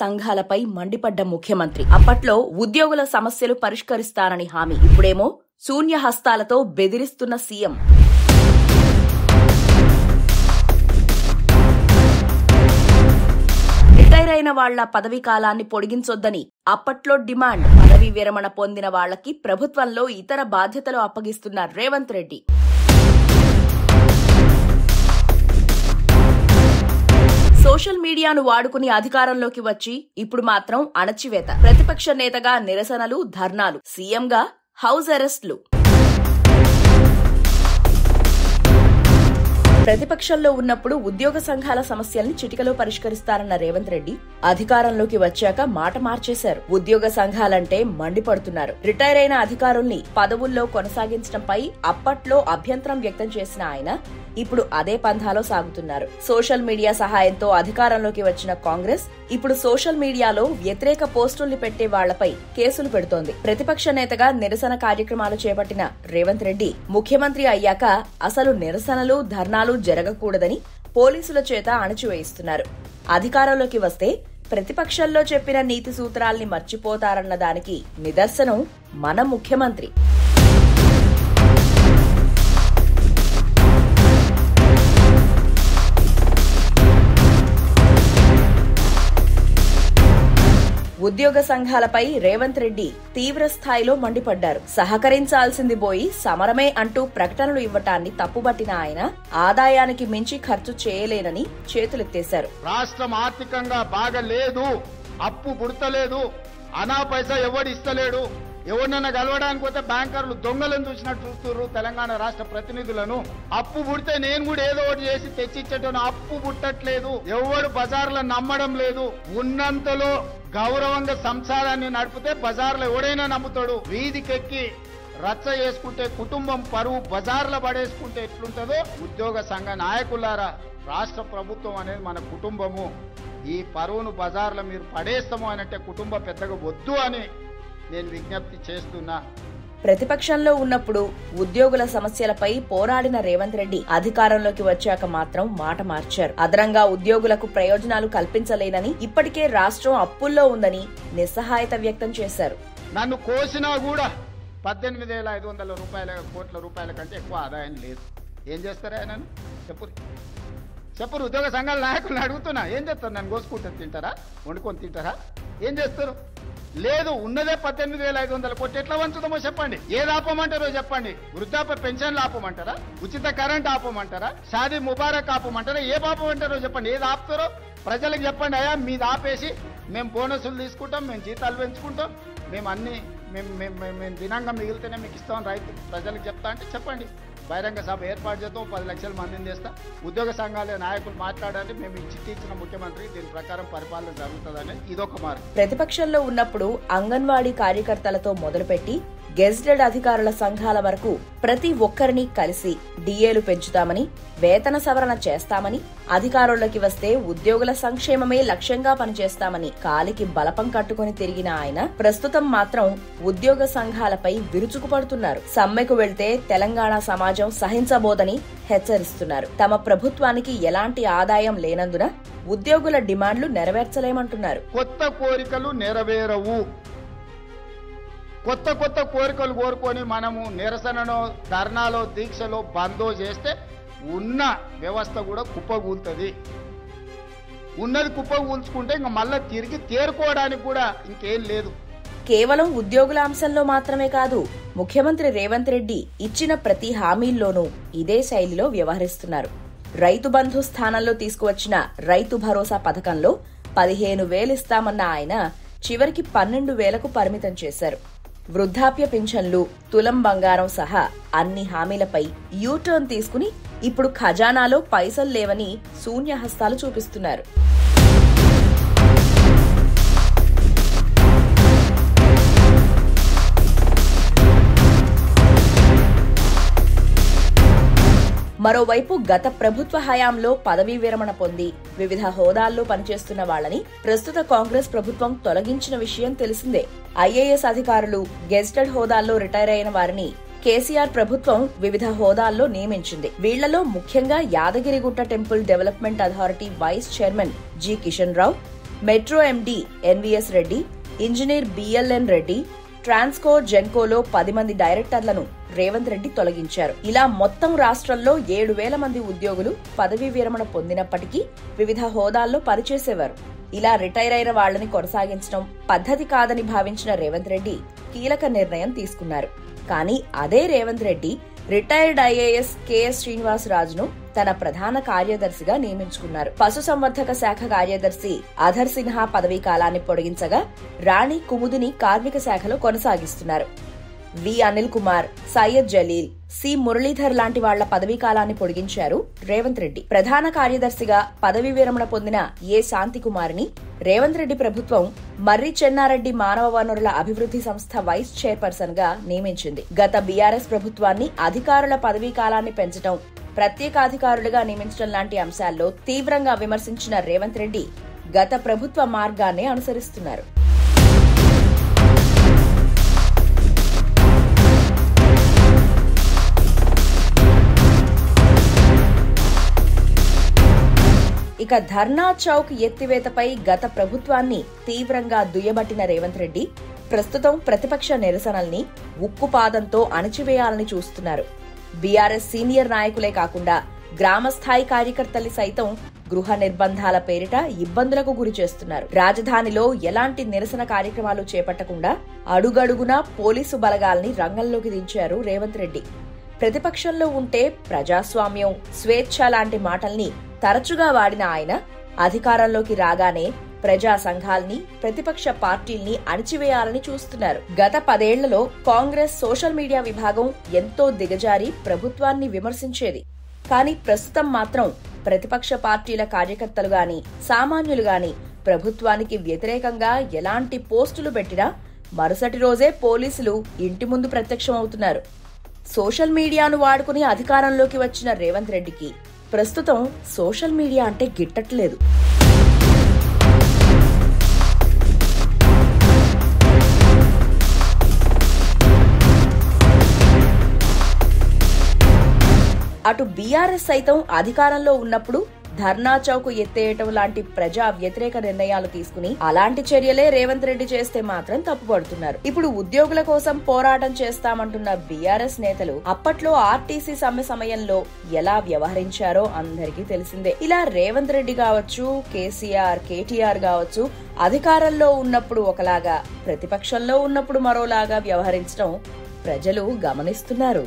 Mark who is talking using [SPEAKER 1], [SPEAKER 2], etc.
[SPEAKER 1] సంఘాలపై మండిపడ్డ ముఖ్యమంత్రి అప్పట్లో ఉద్యోగుల సమస్యలు పరిష్కరిస్తారని హామీ, ఇప్పుడేమో శూన్య హస్తాలతో బెదిరిస్తున్న సీఎం. రిటైర్ అయిన వాళ్ల పదవీ కాలాన్ని పొడిగించొద్దని అప్పట్లో డిమాండ్. పదవీ విరమణ పొందిన వాళ్లకి ప్రభుత్వంలో ఇతర బాధ్యతలు అప్పగిస్తున్న రేవంత్ రెడ్డి. సోషల్ మీడియాను వాడుకుని అధికారంలోకి వచ్చి ఇప్పుడు మాత్రం అణచివేత. ప్రతిపక్ష నేతగా నిరసనలు, ధర్నాలు, సీఎంగా హౌస్ అరెస్టులు. ప్రతిపక్షంలో ఉన్నప్పుడు ఉద్యోగ సంఘాల సమస్యల్ని చిటికలో పరిష్కరిస్తారన్న రేవంత్ రెడ్డి అధికారంలోకి వచ్చాక మాట మార్చేశారు. ఉద్యోగ సంఘాలంటే మండిపడుతున్నారు. రిటైర్ అయిన అధికారుల్ని పదవుల్లో కొనసాగించడంపై అప్పట్లో అభ్యంతరం వ్యక్తం చేసిన ఆయన ఇప్పుడు అదే పంథాలో సాగుతున్నారు. సోషల్ మీడియా సహాయంతో అధికారంలోకి వచ్చిన కాంగ్రెస్ ఇప్పుడు సోషల్ మీడియాలో వ్యతిరేక పోస్టుల్ని పెట్టే వాళ్లపై కేసులు పెడుతోంది. ప్రతిపక్ష నేతగా నిరసన కార్యక్రమాలు చేపట్టిన రేవంత్ రెడ్డి ముఖ్యమంత్రి అయ్యాక అసలు నిరసనలు, ధర్నాలు జరగకూడదని పోలీసుల చేత అణచివేయిస్తున్నారు. అధికారంలోకి వస్తే ప్రతిపక్షంలో చెప్పిన నీతి సూత్రాల్ని మర్చిపోతారన్న దానికి నిదర్శనం మన ముఖ్యమంత్రి. ఉద్యోగ సంఘాలపై రేవంత్ రెడ్డి తీవ్ర స్థాయిలో మండిపడ్డారు. సహకరించాల్సింది పోయి సమరమే అంటూ ప్రకటనలు ఇవ్వటాన్ని తప్పుబట్టిన ఆయన ఆదాయానికి మించి ఖర్చు చేయలేనని చేతులెత్తేశారు.
[SPEAKER 2] రాష్ట్రం ఆర్థికంగా బాగలేదు, అప్పు పుడతలేదు, అనా పైసా ఎవడు ఇస్తలేడు. ఎవరినన్నా కలవడానికి పోతే బ్యాంకర్లు దొంగలను చూసినట్టు చూస్తున్నారు తెలంగాణ రాష్ట్ర ప్రతినిధులను. అప్పు పుడితే నేను కూడా ఏదో ఒకటి చేసి తెచ్చిచ్చేటోను, అప్పు పుట్టట్లేదు. ఎవడు బజార్లో నమ్మడం లేదు. ఉన్నంతలో గౌరవంగా సంసారాన్ని నడిపితే బజార్లో ఎవడైనా నమ్ముతాడు. వీధికెక్కి రచ్చ చేసుకుంటే కుటుంబం పరువు బజార్లో పడేసుకుంటే ఎట్లుంటుందో ఉద్యోగ సంఘ నాయకులారా, రాష్ట్ర ప్రభుత్వం అనేది మన కుటుంబము. ఈ పరువును బజార్లో మీరు పడేస్తాము అనంటే కుటుంబ పెద్దగా వద్దు అని నేను విజ్ఞప్తి చేస్తున్నా.
[SPEAKER 1] ప్రతిపక్షంలో ఉన్నప్పుడు ఉద్యోగుల సమస్యలపై పోరాడిన రేవంత్ రెడ్డి అధికారంలోకి వచ్చాక మాత్రం మాట మార్చారు. అదనంగా ఉద్యోగులకు ప్రయోజనాలు కల్పించలేనని, ఇప్పటికే రాష్ట్రం అప్పుల్లో ఉందని నిస్సహాయత వ్యక్తం చేశారు.
[SPEAKER 2] నన్ను కోసినా కూడా 18,500 కోట్ల రూపాయల కంటే ఎక్కువ ఆదాయం లేదు. ఏం చేస్తారా ఆయన? చెప్పరు. ఉద్యోగ సంఘాల నాయకులను అడుగుతున్నా, ఏం చేస్తారు? నన్ను కోసుకుంటే తింటారా? వండుకొని తింటారా? ఏం చేస్తారు? లేదు, ఉన్నదే 18,500 కోట్లు. ఎట్లా వంచుదామో చెప్పండి. ఏది ఆపమంటారో చెప్పండి. వృద్ధాప్య పెన్షన్లు ఆపమంటారా? ఉచిత కరెంట్ ఆపమంటారా? షాదీ ముబారక్ ఆపమంటారా? ఏ ఆపమంటారో చెప్పండి. ఏది ఆపుతారో ప్రజలకు చెప్పండి. అయ్యా మీది ఆపేసి మేము బోనసులు తీసుకుంటాం, మేము జీతాలు పెంచుకుంటాం, మేము అన్ని మేము దినంగా మిగిలితేనే మీకు ఇస్తామని రైతు ప్రజలకు చెప్తా అంటే చెప్పండి. బహిరంగ సభ ఏర్పాటు చేస్తాం, 10 లక్షల మందిని చేస్తాం. ఉద్యోగ సంఘాల నాయకులు మాట్లాడాలి. మేము చిట్టి ఇచ్చిన ముఖ్యమంత్రి, దీని ప్రకారం పరిపాలన జరుగుతుందని ఇదొక మార్గం.
[SPEAKER 1] ప్రతిపక్షంలో ఉన్నప్పుడు అంగన్వాడీ కార్యకర్తలతో మొదలుపెట్టి గెజిటెడ్ అధికారుల సంఘాల వరకు ప్రతి ఒక్కరిని కలిసి డిఏలు పెంచుతామని, వేతన సవరణ చేస్తామని, అధికారుల్లోకి వస్తే ఉద్యోగుల సంక్షేమమే లక్ష్యంగా పనిచేస్తామని కాలికి బలపం కట్టుకుని తిరిగిన ఆయన ప్రస్తుతం మాత్రం ఉద్యోగ సంఘాలపై విరుచుకుపడుతున్నారు. సమ్మెకు వెళ్తే తెలంగాణ సమాజం సహించబోదని హెచ్చరిస్తున్నారు. తమ ప్రభుత్వానికి ఎలాంటి ఆదాయం లేనందున ఉద్యోగుల డిమాండ్లు నెరవేర్చలేమంటున్నారు.
[SPEAKER 2] కొత్త కోరికలు నెరవేరవు. కొత్త కోరికలు కోరుకొని మనము నిరసనలో, ధర్నాలో, దీక్షలో, బందో చేస్తే ఉన్న వ్యవస్థ కూడా కుప్పగూలుతుంది. ఉన్నది కుప్పగూల్చుకుంటే ఇంకా మళ్ళా తిరిగి తేరుకోవడానికి కూడా ఇంకేం లేదు.
[SPEAKER 1] కేవలం ఉద్యోగుల అంశంలో మాత్రమే కాదు, ముఖ్యమంత్రి రేవంత్ రెడ్డి ఇచ్చిన ప్రతి హామీల్లోనూ ఇదే శైలిలో వ్యవహరిస్తున్నారు. రైతు బంధు స్థానంలో తీసుకువచ్చిన రైతు భరోసా పథకంలో 15,000 ఇస్తామన్న ఆయన చివరికి 12,000కు పరిమితం చేశారు. వృద్ధాప్య పింఛన్లు, తులం బంగారం సహా అన్ని హామీలపై యూటర్న్ తీసుకుని ఇప్పుడు ఖజానాలో పైసలు లేవని శూన్యహస్తాలు చూపిస్తున్నారు. మరోవైపు గత ప్రభుత్వ హయాంలో పదవీ విరమణ పొంది వివిధ హోదాల్లో పనిచేస్తున్న వాళ్లని ప్రస్తుత కాంగ్రెస్ ప్రభుత్వం తొలగించిన విషయం తెలిసిందే. ఐఏఎస్ అధికారులు, గెజిటెడ్ హోదాల్లో రిటైర్ అయిన వారిని కేసీఆర్ ప్రభుత్వం వివిధ హోదాల్లో నియమించింది. వీళ్లలో ముఖ్యంగా Yadagirigutta temple development authority vice chairman G Kishan Rao, metro MD NVS Reddy, engineer BLN Reddy, Transco జెన్కోలో 10 మంది డైరెక్టర్లను రేవంత్ రెడ్డి తొలగించారు. ఇలా మొత్తం రాష్ట్రంలో 7,000 మంది ఉద్యోగులు పదవీ విరమణ పొందినప్పటికీ వివిధ హోదాల్లో పనిచేసేవారు. ఇలా రిటైర్ అయిన వాళ్లని కొనసాగించడం పద్ధతి కాదని భావించిన రేవంత్ రెడ్డి కీలక నిర్ణయం తీసుకున్నారు. కానీ అదే Revanth Reddy retired IAS KS శ్రీనివాసరాజును తన ప్రధాన కార్యదర్శిగా నియమించుకున్నారు. పశుసంవర్ధక శాఖ కార్యదర్శి అధర్ సిన్హా పదవీ కాలాన్ని పొడిగించగా రాణి కుముదిని కార్మిక శాఖలో కొనసాగిస్తున్నారు. వి అనిల్ కుమార్, సయ్యద్ జలీల్, సి మురళీధర్ లాంటి వాళ్ల పదవీ కాలాన్ని పొడిగించారు రేవంత్ రెడ్డి. ప్రధాన కార్యదర్శిగా పదవీ విరమణ పొందిన ఏ శాంతికుమారిని రేవంత్ రెడ్డి ప్రభుత్వం మర్రి చెన్నారెడ్డి మానవ వనరుల అభివృద్ధి సంస్థ వైస్ చైర్పర్సన్ గా నియమించింది. గత బీఆర్ఎస్ ప్రభుత్వాన్ని అధికారుల పదవీ కాలాన్ని పెంచడం, ప్రత్యేకాధికారులుగా నియమించడం లాంటి అంశాల్లో తీవ్రంగా విమర్శించిన రేవంత్ రెడ్డి గత ప్రభుత్వ మార్గాన్ని అనుసరిస్తున్నారు. ఇక ధర్నా చౌక్ ఎత్తివేతపై గత ప్రభుత్వాన్ని తీవ్రంగా దుయ్యబట్టిన రేవంత్ రెడ్డి ప్రస్తుతం ప్రతిపక్ష నిరసనల్ని ఉక్కుపాదంతో అణచివేయాలని చూస్తున్నారు. బీఆర్ఎస్ సీనియర్ నాయకులే కాకుండా గ్రామస్థాయి కార్యకర్తల్ని సైతం గృహ నిర్బంధాల పేరిట ఇబ్బందులకు గురి చేస్తున్నారు. రాజధానిలో ఎలాంటి నిరసన కార్యక్రమాలు చేపట్టకుండా అడుగడుగునా పోలీసు బలగాల్ని రంగంలోకి దించారు రేవంత్ రెడ్డి. ప్రతిపక్షంలో ఉంటే ప్రజాస్వామ్యం, స్వేచ్ఛ లాంటి మాటల్ని తరచుగా వాడిన ఆయన అధికారంలోకి రాగానే ప్రజా సంఘాల్ని, ప్రతిపక్ష పార్టీల్ని అణిచివేయాలని చూస్తున్నారు. గత 10 ఏళ్లలో కాంగ్రెస్ సోషల్ మీడియా విభాగం ఎంతో దిగజారి ప్రభుత్వాన్ని విమర్శించేది. కానీ ప్రస్తుతం మాత్రం ప్రతిపక్ష పార్టీల కార్యకర్తలు గాని, సామాన్యులు గాని ప్రభుత్వానికి వ్యతిరేకంగా ఎలాంటి పోస్టులు పెట్టినా మరుసటి రోజే పోలీసులు ఇంటి ముందు ప్రత్యక్షమవుతున్నారు. సోషల్ మీడియాను వాడుకుని అధికారంలోకి వచ్చిన రేవంత్ రెడ్డికి ప్రస్తుతం సోషల్ మీడియా అంటే గిట్టట్లేదు. అటు బీఆర్ఎస్ సైతం అధికారంలో ఉన్నప్పుడు ధర్నా చౌక్ ఎత్తేయటం లాంటి ప్రజా వ్యతిరేక నిర్ణయాలు తీసుకుని అలాంటి చర్యలే రేవంత్ రెడ్డి చేస్తే మాత్రం తప్పుపడుతున్నారు. ఇప్పుడు ఉద్యోగుల కోసం పోరాటం చేస్తామంటున్న బీఆర్ఎస్ నేతలు అప్పట్లో ఆర్టీసీ సమ్మె సమయంలో ఎలా వ్యవహరించారో అందరికీ తెలిసిందే. ఇలా రేవంత్ రెడ్డి కావచ్చు, కేసీఆర్, కేటీఆర్ కావచ్చు అధికారంలో ఉన్నప్పుడు ఒకలాగా, ప్రతిపక్షంలో ఉన్నప్పుడు మరోలాగా వ్యవహరించడం ప్రజలు గమనిస్తున్నారు.